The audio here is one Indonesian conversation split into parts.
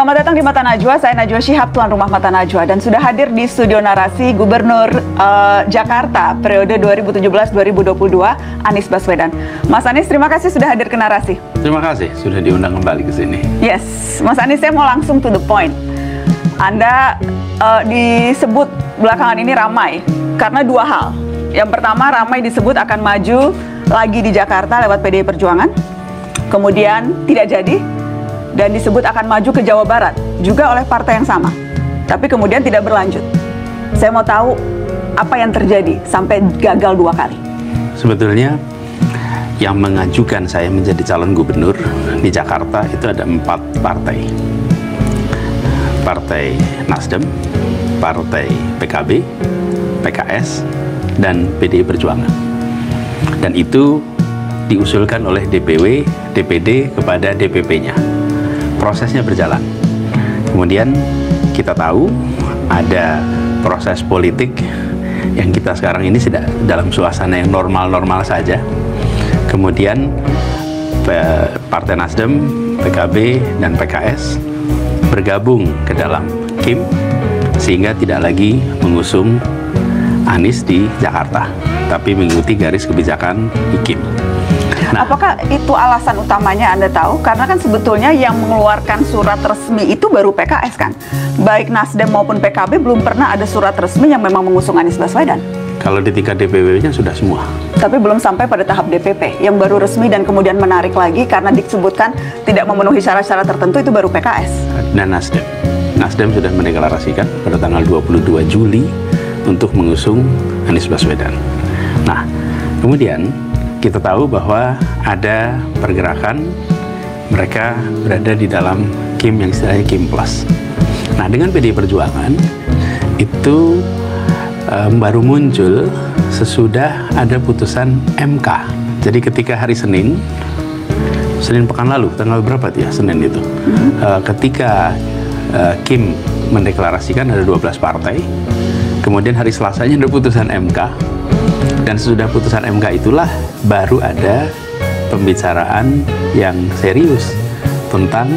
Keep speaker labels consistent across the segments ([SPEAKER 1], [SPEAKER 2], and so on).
[SPEAKER 1] Selamat datang di Mata Najwa, saya Najwa Shihab, tuan rumah Mata Najwa, dan sudah hadir di studio narasi Gubernur Jakarta periode 2017-2022, Anies Baswedan. Mas Anies, terima kasih sudah hadir ke narasi.
[SPEAKER 2] Terima kasih sudah diundang kembali ke sini.
[SPEAKER 1] Yes, Mas Anies, saya mau langsung to the point. Anda disebut belakangan ini ramai karena dua hal. Yang pertama, ramai disebut akan maju lagi di Jakarta lewat PDI Perjuangan, kemudian tidak jadi. Dan disebut akan maju ke Jawa Barat, juga oleh partai yang sama. Tapi kemudian tidak berlanjut. Saya mau tahu apa yang terjadi sampai gagal dua kali.
[SPEAKER 2] Sebetulnya yang mengajukan saya menjadi calon gubernur di Jakarta itu ada 4 partai. Partai Nasdem, Partai PKB, PKS, dan PDI Perjuangan. Dan itu diusulkan oleh DPW, DPD kepada DPP-nya. Prosesnya berjalan. Kemudian kita tahu ada proses politik yang kita sekarang ini sedang dalam suasana yang normal-normal saja. Kemudian Partai Nasdem, PKB, dan PKS bergabung ke dalam KIM sehingga tidak lagi mengusung Anies di Jakarta, tapi mengikuti garis kebijakan di KIM. Nah,
[SPEAKER 1] apakah itu alasan utamanya Anda tahu? Karena kan sebetulnya yang mengeluarkan surat resmi itu baru PKS kan? Baik Nasdem maupun PKB belum pernah ada surat resmi yang memang mengusung Anies Baswedan.
[SPEAKER 2] Kalau di tingkat DPW-nya sudah semua. Tapi
[SPEAKER 1] belum sampai pada tahap DPP. Yang baru resmi dan kemudian menarik lagi karena disebutkan tidak memenuhi syarat-syarat tertentu itu baru PKS.
[SPEAKER 2] Dan Nasdem. Nasdem sudah mendeklarasikan pada tanggal 22 Juli untuk mengusung Anies Baswedan. Nah, kemudian kita tahu bahwa ada pergerakan mereka berada di dalam KIM yang istilahnya KIM Plus. Nah, dengan PDI Perjuangan itu baru muncul sesudah ada putusan MK. Jadi ketika hari Senin pekan lalu, tanggal berapa ya Senin itu, ketika KIM mendeklarasikan ada 12 partai, kemudian hari Selasanya ada putusan MK. Dan sesudah putusan MK itulah baru ada pembicaraan yang serius tentang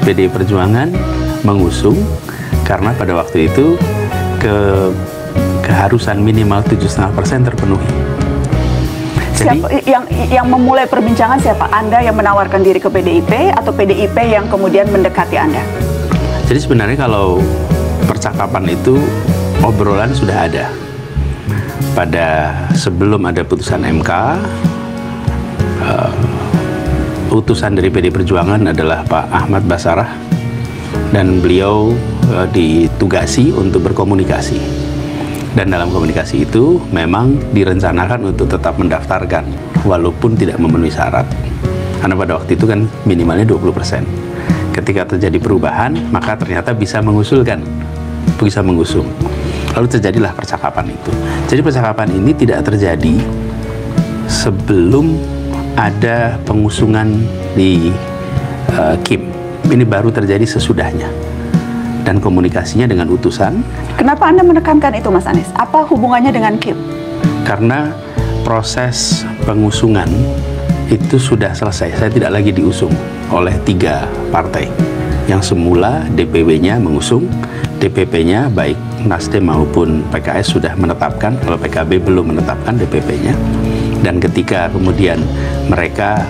[SPEAKER 2] PDI Perjuangan mengusung, karena pada waktu itu keharusan minimal 7,5% terpenuhi. Jadi,
[SPEAKER 1] siapa yang memulai perbincangan siapa? Anda yang menawarkan diri ke PDIP atau PDIP yang kemudian mendekati Anda?
[SPEAKER 2] Jadi sebenarnya kalau percakapan itu obrolan sudah ada. Pada sebelum ada putusan MK, utusan dari PDI Perjuangan adalah Pak Ahmad Basarah, dan beliau ditugasi untuk berkomunikasi. Dan dalam komunikasi itu memang direncanakan untuk tetap mendaftarkan walaupun tidak memenuhi syarat. Karena pada waktu itu kan minimalnya 20%. Ketika terjadi perubahan, maka ternyata bisa mengusung. Lalu terjadilah percakapan itu. Jadi percakapan ini tidak terjadi sebelum ada pengusungan di KIM. Ini baru terjadi sesudahnya. Dan komunikasinya dengan utusan.
[SPEAKER 1] Kenapa Anda menekankan itu, Mas Anies? Apa hubungannya dengan KIM?
[SPEAKER 2] Karena proses pengusungan itu sudah selesai. Saya tidak lagi diusung oleh 3 partai. Yang semula DPW-nya mengusung, DPP-nya baik Nasdem maupun PKS sudah menetapkan, kalau PKB belum menetapkan DPP-nya. Dan ketika kemudian mereka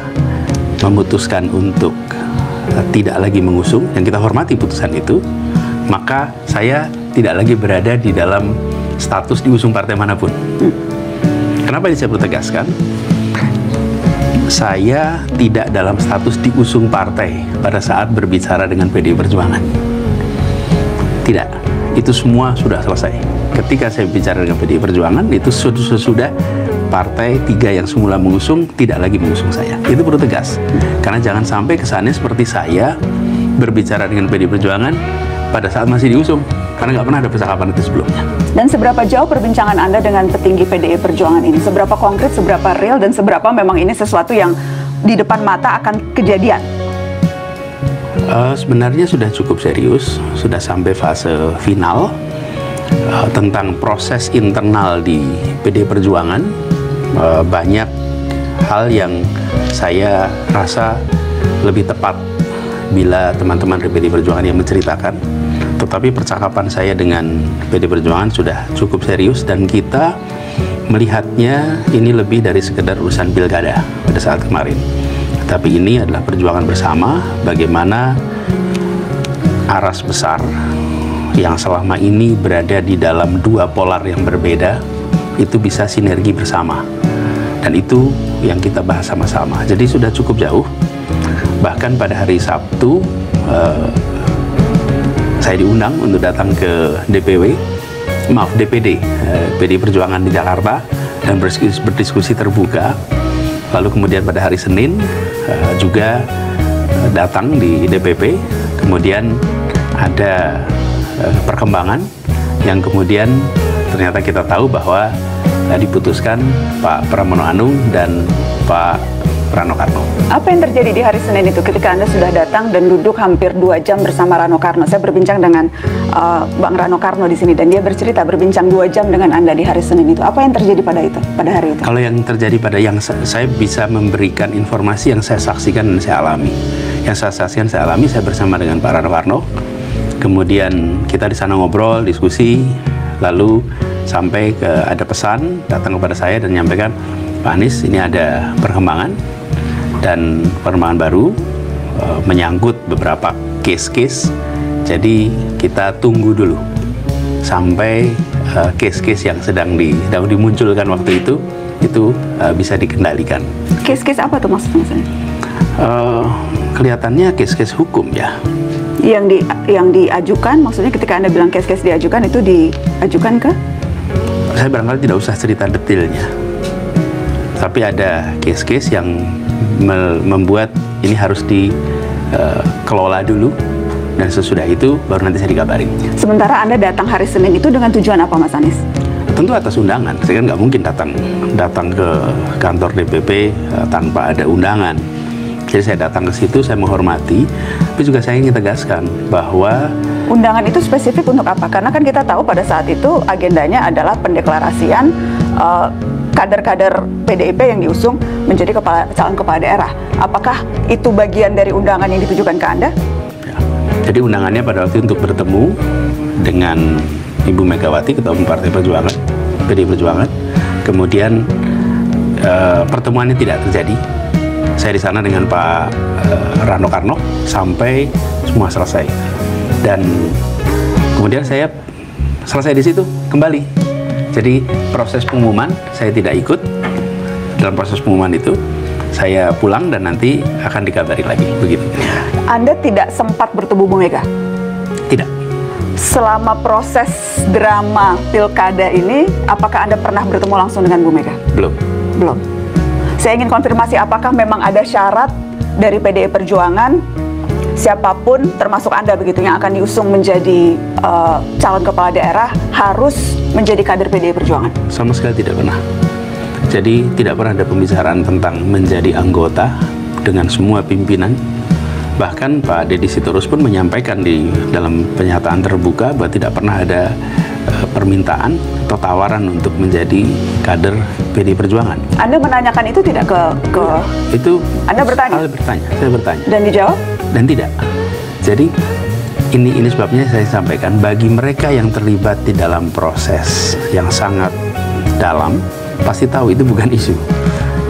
[SPEAKER 2] memutuskan untuk tidak lagi mengusung, dan kita hormati putusan itu, maka saya tidak lagi berada di dalam status diusung partai manapun. Kenapa ini saya perlu tegaskan? Saya tidak dalam status diusung partai pada saat berbicara dengan PDI Perjuangan. Tidak, itu semua sudah selesai. Ketika saya bicara dengan PDI Perjuangan, itu sudah partai 3 yang semula mengusung tidak lagi mengusung saya. Itu perlu tegas. Karena jangan sampai kesannya seperti saya berbicara dengan PDI Perjuangan pada saat masih diusung. Karena nggak pernah ada percakapan itu sebelumnya.
[SPEAKER 1] Dan seberapa jauh perbincangan Anda dengan petinggi PDI Perjuangan ini? Seberapa konkret, seberapa real, dan seberapa memang ini sesuatu yang di depan mata akan kejadian?
[SPEAKER 2] Sebenarnya sudah cukup serius, sudah sampai fase final tentang proses internal di PDI Perjuangan. Banyak hal yang saya rasa lebih tepat bila teman-teman dari PD Perjuangan yang menceritakan. Tetapi percakapan saya dengan PD Perjuangan sudah cukup serius dan kita melihatnya ini lebih dari sekedar urusan pilkada pada saat kemarin. Tapi ini adalah perjuangan bersama bagaimana aras besar yang selama ini berada di dalam dua polar yang berbeda itu bisa sinergi bersama. Dan itu yang kita bahas sama-sama. Jadi sudah cukup jauh. Bahkan pada hari Sabtu saya diundang untuk datang ke DPD PD Perjuangan di Jakarta dan berdiskusi terbuka. Lalu kemudian pada hari Senin juga datang di DPP. Kemudian ada perkembangan yang kemudian ternyata kita tahu bahwa diputuskan Pak Pramono Anung dan Pak Rano Karno.
[SPEAKER 1] Apa yang terjadi di hari Senin itu ketika Anda sudah datang dan duduk hampir 2 jam bersama Rano Karno? Saya berbincang dengan Bang Rano Karno di sini dan dia bercerita berbincang 2 jam dengan Anda di hari Senin itu. Apa yang terjadi pada hari itu?
[SPEAKER 2] Kalau yang terjadi pada saya bisa memberikan informasi yang saya saksikan dan saya alami. Yang saya saksikan saya alami, saya bersama dengan Pak Rano Karno. Kemudian kita di sana ngobrol, diskusi, lalu sampai ada pesan datang kepada saya dan menyampaikan, Pak Anies, ini ada perkembangan dan perkembangan baru menyangkut beberapa case-case. Jadi kita tunggu dulu sampai case-case yang sedang dimunculkan waktu itu bisa dikendalikan.
[SPEAKER 1] Case-case apa tuh maksudnya?
[SPEAKER 2] Kelihatannya case-case hukum ya.
[SPEAKER 1] Yang diajukan, maksudnya ketika Anda bilang case-case diajukan, itu diajukan ke?
[SPEAKER 2] Saya barangkali tidak usah cerita detailnya. Tapi ada case-case yang membuat ini harus dikelola dulu, dan sesudah itu baru nanti saya dikabarin.
[SPEAKER 1] Sementara Anda datang hari Senin itu dengan tujuan apa, Mas Anies?
[SPEAKER 2] Tentu atas undangan. Saya kan nggak mungkin datang ke kantor DPP tanpa ada undangan. Jadi saya datang ke situ, saya menghormati, tapi juga saya ingin tegaskan bahwa
[SPEAKER 1] undangan itu spesifik untuk apa? Karena kan kita tahu pada saat itu agendanya adalah pendeklarasian kader-kader PDIP yang diusung menjadi calon kepala daerah. Apakah itu bagian dari undangan yang ditujukan ke Anda?
[SPEAKER 2] Ya. Jadi undangannya pada waktu itu untuk bertemu dengan Ibu Megawati, Ketua Umum Partai Perjuangan, PDI Perjuangan. Kemudian pertemuannya tidak terjadi. Saya di sana dengan Pak Rano Karno sampai semua selesai. Dan kemudian saya selesai di situ kembali. Jadi proses pengumuman saya tidak ikut dalam proses pengumuman itu. Saya pulang dan nanti akan dikabari lagi begitu.
[SPEAKER 1] Anda tidak sempat bertemu Bu Mega?
[SPEAKER 2] Tidak.
[SPEAKER 1] Selama proses drama pilkada ini, apakah Anda pernah bertemu langsung dengan Bu Mega?
[SPEAKER 2] Belum.
[SPEAKER 1] Belum. Saya ingin konfirmasi apakah memang ada syarat dari PDI Perjuangan siapapun termasuk Anda begitu yang akan diusung menjadi calon kepala daerah harus menjadi kader PDI Perjuangan?
[SPEAKER 2] Sama sekali tidak pernah. Jadi tidak pernah ada pembicaraan tentang menjadi anggota dengan semua pimpinan. Bahkan Pak Deddy Sitorus pun menyampaikan di dalam pernyataan terbuka bahwa tidak pernah ada permintaan atau tawaran untuk menjadi kader PDI Perjuangan. Anda
[SPEAKER 1] menanyakan itu tidak ke
[SPEAKER 2] itu?
[SPEAKER 1] Anda bertanya?
[SPEAKER 2] Saya bertanya.
[SPEAKER 1] Dan dijawab?
[SPEAKER 2] Dan tidak. Jadi ini sebabnya saya sampaikan bagi mereka yang terlibat di dalam proses yang sangat dalam pasti tahu itu bukan isu.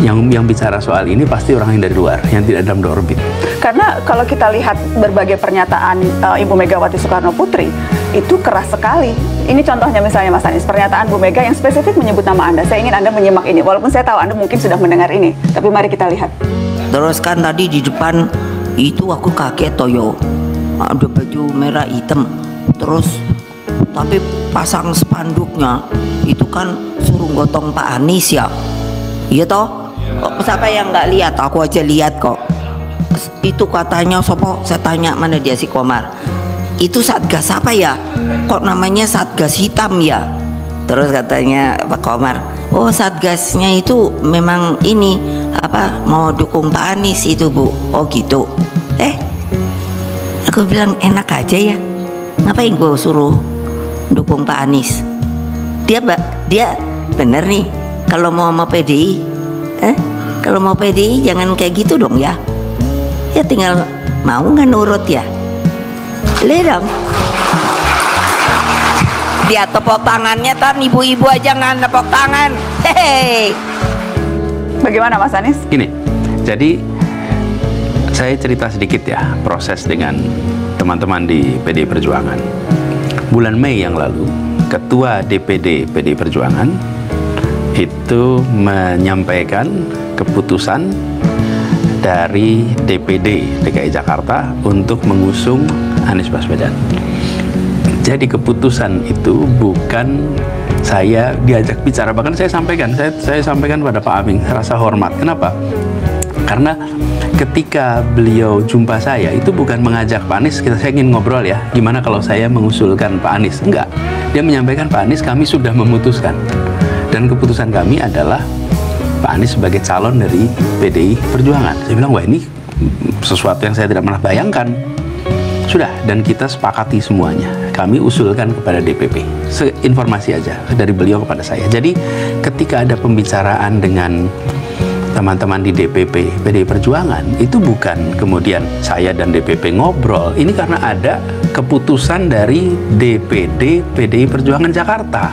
[SPEAKER 2] Yang bicara soal ini pasti orang yang dari luar, yang tidak dalam orbit.
[SPEAKER 1] Karena kalau kita lihat berbagai pernyataan Ibu Megawati Soekarno Putri, itu keras sekali. Ini contohnya misalnya Mas Anies, pernyataan Bu Mega yang spesifik menyebut nama Anda. Saya ingin Anda menyimak ini, walaupun saya tahu Anda mungkin sudah mendengar ini. Tapi mari kita lihat.
[SPEAKER 3] Terus kan tadi di depan itu aku kaget toyo, ada baju merah hitam. Terus tapi pasang spanduknya itu kan suruh gotong Pak Anies ya. Iya toh? Siapa yang nggak lihat? Aku aja lihat kok. Itu katanya sopo, saya tanya mana dia si Komar. Itu Satgas apa ya? Kok namanya Satgas hitam ya? Terus katanya Pak Komar, oh Satgasnya itu memang ini apa mau dukung Pak Anies itu Bu. Oh gitu. Aku bilang enak aja ya. Ngapain gue suruh dukung Pak Anies? Dia bener nih kalau mau PDI. Kalau mau PDI jangan kayak gitu dong ya. Ya tinggal Mau nggak nurut ya? Lihat dong. Dia tepuk tangannya, tan ibu-ibu aja nggak tepuk tangan. Hehehe.
[SPEAKER 1] Bagaimana Mas Anies?
[SPEAKER 2] Gini, jadi saya cerita sedikit ya proses dengan teman-teman di PDI Perjuangan. Bulan Mei yang lalu, Ketua DPD PDI Perjuangan itu menyampaikan keputusan dari DPD DKI Jakarta untuk mengusung Anies Baswedan. Jadi keputusan itu bukan saya diajak bicara, bahkan saya sampaikan pada Pak Aming rasa hormat. Kenapa? Karena ketika beliau jumpa saya itu bukan mengajak Pak Anies, saya ingin ngobrol ya, gimana kalau saya mengusulkan Pak Anies. Enggak, dia menyampaikan Pak Anies kami sudah memutuskan, dan keputusan kami adalah Pak Anies sebagai calon dari PDI Perjuangan. Saya bilang, wah ini sesuatu yang saya tidak pernah bayangkan. Sudah, dan kita sepakati semuanya. Kami usulkan kepada DPP. Informasi aja dari beliau kepada saya. Jadi ketika ada pembicaraan dengan teman-teman di DPP PDI Perjuangan, itu bukan kemudian saya dan DPP ngobrol. Ini karena ada keputusan dari DPD PDI Perjuangan Jakarta.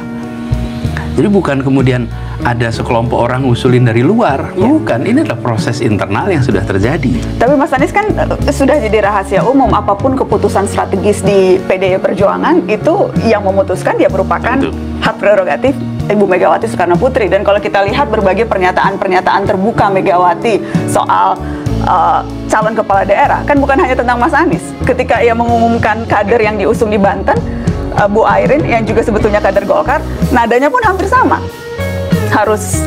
[SPEAKER 2] Jadi bukan kemudian ada sekelompok orang ngusulin dari luar, bukan. Ini adalah proses internal yang sudah terjadi.
[SPEAKER 1] Tapi Mas Anies kan sudah jadi rahasia umum, apapun keputusan strategis di PDI Perjuangan itu yang memutuskan dia merupakan hak prerogatif Ibu Megawati Soekarno Putri. Dan kalau kita lihat berbagai pernyataan-pernyataan terbuka Megawati soal calon kepala daerah, kan bukan hanya tentang Mas Anies. Ketika ia mengumumkan kader yang diusung di Banten, Bu Airin yang juga sebetulnya kader Golkar, nadanya pun hampir sama. Harus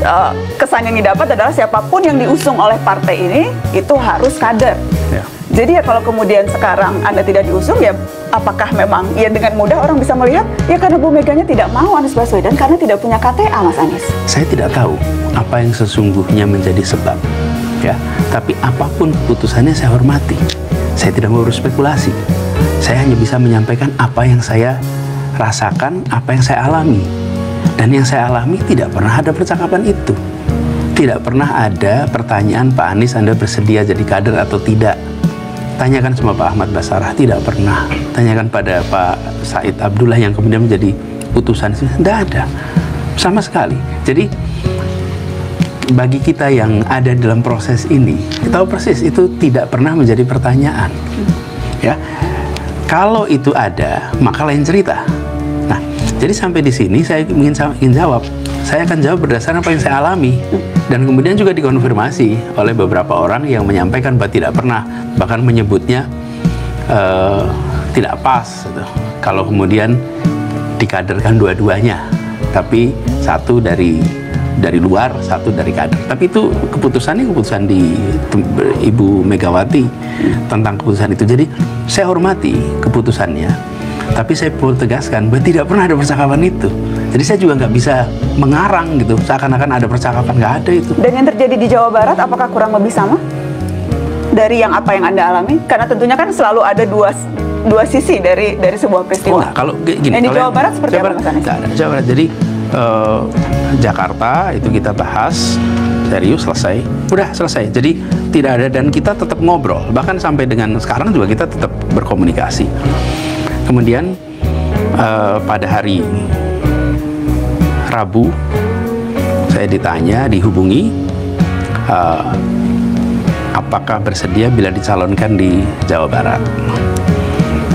[SPEAKER 1] kesan yang didapat adalah siapapun yang diusung oleh partai ini itu harus kader. Ya. Jadi ya kalau kemudian sekarang Anda tidak diusung, ya apakah memang ya dengan mudah orang bisa melihat ya karena Bu Meganya tidak mau Anies Baswedan karena tidak punya KTA, Mas Anies?
[SPEAKER 2] Saya tidak tahu apa yang sesungguhnya menjadi sebab, ya. Tapi apapun keputusannya saya hormati. Saya tidak mau berspekulasi. Saya hanya bisa menyampaikan apa yang saya rasakan, apa yang saya alami. Dan yang saya alami tidak pernah ada percakapan itu. Tidak pernah ada pertanyaan, Pak Anies Anda bersedia jadi kader atau tidak. Tanyakan sama Pak Ahmad Basarah, tidak pernah. Tanyakan pada Pak Said Abdullah yang kemudian menjadi putusan, tidak ada. Sama sekali. Jadi bagi kita yang ada dalam proses ini, kita tahu persis itu tidak pernah menjadi pertanyaan. Ya, kalau itu ada, maka lain cerita. Nah, jadi sampai di sini saya ingin jawab. Saya akan jawab berdasarkan apa yang saya alami, dan kemudian juga dikonfirmasi oleh beberapa orang yang menyampaikan bahwa tidak pernah, bahkan menyebutnya tidak pas gitu. Kalau kemudian dikaderkan dua-duanya, tapi satu dari luar, satu dari kader. Tapi itu keputusan di Ibu Megawati tentang keputusan itu. Jadi saya hormati keputusannya, tapi saya perlu tegaskan bahwa tidak pernah ada percakapan itu. Jadi saya juga nggak bisa mengarang gitu, seakan-akan ada percakapan, nggak ada itu.
[SPEAKER 1] Dan yang terjadi di Jawa Barat, apakah kurang lebih sama dari yang apa yang Anda alami? Karena tentunya kan selalu ada dua sisi dari sebuah peristiwa.
[SPEAKER 2] Nah, kalau gini,
[SPEAKER 1] yang di Jawa Barat seperti apa, Mas Anies?
[SPEAKER 2] Jawa Barat, jadi Jakarta itu kita bahas serius, selesai, udah selesai. Jadi tidak ada, dan kita tetap ngobrol, bahkan sampai dengan sekarang juga kita tetap berkomunikasi. Kemudian pada hari Rabu saya dihubungi apakah bersedia bila dicalonkan di Jawa Barat,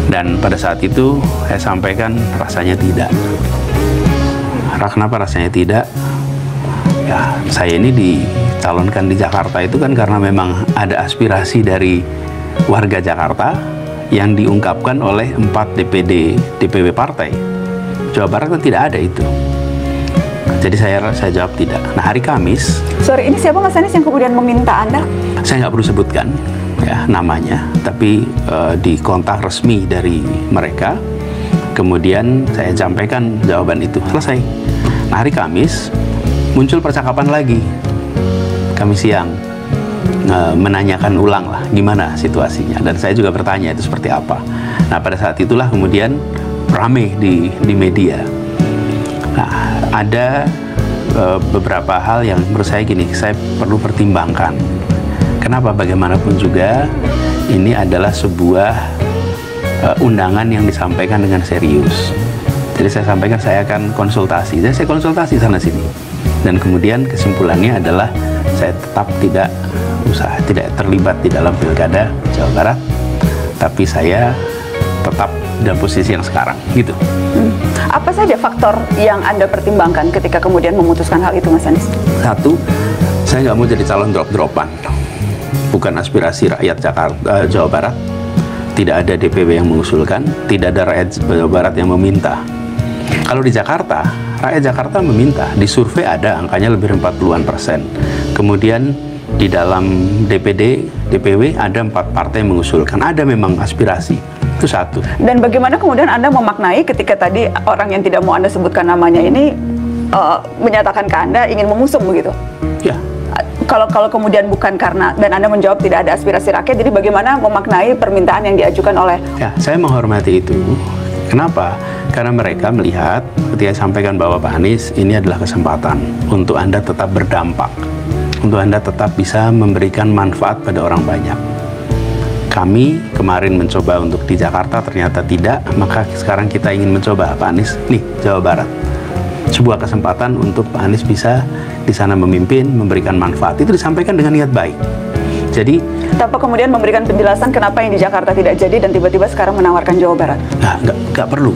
[SPEAKER 2] dan pada saat itu saya sampaikan rasanya tidak. Kenapa rasanya tidak? Ya, saya ini dicalonkan di Jakarta itu kan karena memang ada aspirasi dari warga Jakarta yang diungkapkan oleh 4 DPW partai. Jawa Barat kan tidak ada itu. Jadi saya jawab tidak. Nah, hari Kamis.
[SPEAKER 1] Sorry, ini siapa Mas Anies yang kemudian meminta Anda?
[SPEAKER 2] Saya nggak perlu sebutkan ya namanya, tapi di kontak resmi dari mereka. Kemudian saya sampaikan jawaban itu, selesai. Nah, hari Kamis muncul percakapan lagi, Kamis siang, menanyakan ulang lah gimana situasinya, dan saya juga bertanya itu seperti apa. Nah, pada saat itulah kemudian rame di media. Nah, ada beberapa hal yang menurut saya gini, saya perlu pertimbangkan. Kenapa? Bagaimanapun juga ini adalah sebuah undangan yang disampaikan dengan serius. Jadi saya sampaikan saya akan konsultasi. Jadi saya konsultasi sana sini. Dan kemudian kesimpulannya adalah saya tetap tidak terlibat di dalam Pilkada Jawa Barat, tapi saya tetap dalam posisi yang sekarang, gitu.
[SPEAKER 1] Apa saja faktor yang Anda pertimbangkan ketika kemudian memutuskan hal itu, Mas Anies?
[SPEAKER 2] Satu, saya nggak mau jadi calon drop-dropan. Bukan aspirasi rakyat Jawa Barat. Tidak ada DPW yang mengusulkan, tidak ada rakyat Jawa Barat yang meminta. Kalau di Jakarta, rakyat Jakarta meminta, di survei ada angkanya lebih dari 40-an%. Kemudian di dalam DPD, DPW ada 4 partai yang mengusulkan, ada memang aspirasi. Itu satu.
[SPEAKER 1] Dan bagaimana kemudian Anda memaknai ketika tadi orang yang tidak mau Anda sebutkan namanya ini menyatakan ke Anda ingin mengusung begitu?
[SPEAKER 2] Ya.
[SPEAKER 1] Kalau kemudian bukan karena, dan Anda menjawab tidak ada aspirasi rakyat, jadi bagaimana memaknai permintaan yang diajukan oleh...
[SPEAKER 2] Ya, saya menghormati itu. Kenapa? Karena mereka melihat ketika sampaikan bahwa Pak Anies ini adalah kesempatan untuk Anda tetap berdampak, untuk Anda tetap bisa memberikan manfaat pada orang banyak. Kami kemarin mencoba untuk di Jakarta, ternyata tidak, maka sekarang kita ingin mencoba Pak Anies, nih Jawa Barat. Sebuah kesempatan untuk Pak Anies bisa di sana memimpin, memberikan manfaat. Itu disampaikan dengan niat baik. Jadi
[SPEAKER 1] tanpa kemudian memberikan penjelasan kenapa yang di Jakarta tidak jadi dan tiba-tiba sekarang menawarkan Jawa Barat.
[SPEAKER 2] Nah, nggak perlu.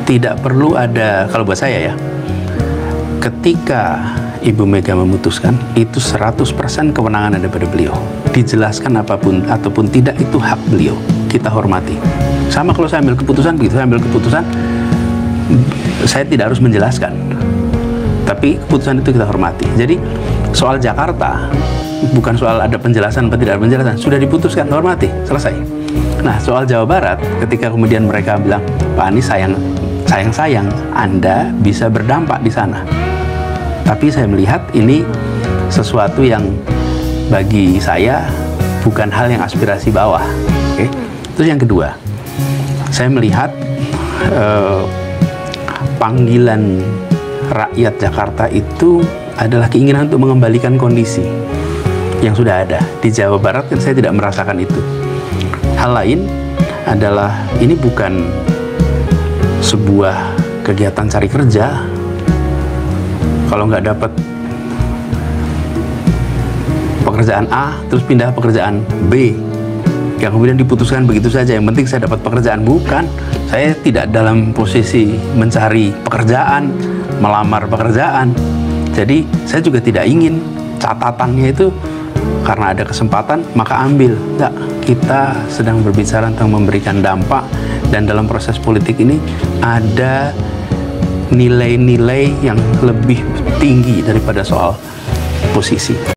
[SPEAKER 2] Tidak perlu ada, kalau buat saya ya, ketika Ibu Mega memutuskan, itu 100% kewenangan ada pada beliau. Dijelaskan apapun ataupun tidak, itu hak beliau. Kita hormati. Sama kalau saya ambil keputusan, begitu saya ambil keputusan, saya tidak harus menjelaskan. Tapi keputusan itu kita hormati. Jadi soal Jakarta bukan soal ada penjelasan atau tidak ada penjelasan, sudah diputuskan, hormati, selesai. Nah, soal Jawa Barat, ketika kemudian mereka bilang, Pak Anies sayang Anda bisa berdampak di sana. Tapi saya melihat ini sesuatu yang bagi saya bukan hal yang aspirasi bawah. Oke? Terus yang kedua, saya melihat panggilan rakyat Jakarta itu adalah keinginan untuk mengembalikan kondisi yang sudah ada. Di Jawa Barat kan saya tidak merasakan itu. Hal lain adalah ini bukan sebuah kegiatan cari kerja. Kalau nggak dapat pekerjaan A, terus pindah pekerjaan B, yang kemudian diputuskan begitu saja, yang penting saya dapat pekerjaan. Bukan, saya tidak dalam posisi mencari pekerjaan, melamar pekerjaan. Jadi saya juga tidak ingin catatannya itu karena ada kesempatan maka ambil. Enggak, kita sedang berbicara tentang memberikan dampak, dan dalam proses politik ini ada nilai-nilai yang lebih tinggi daripada soal posisi.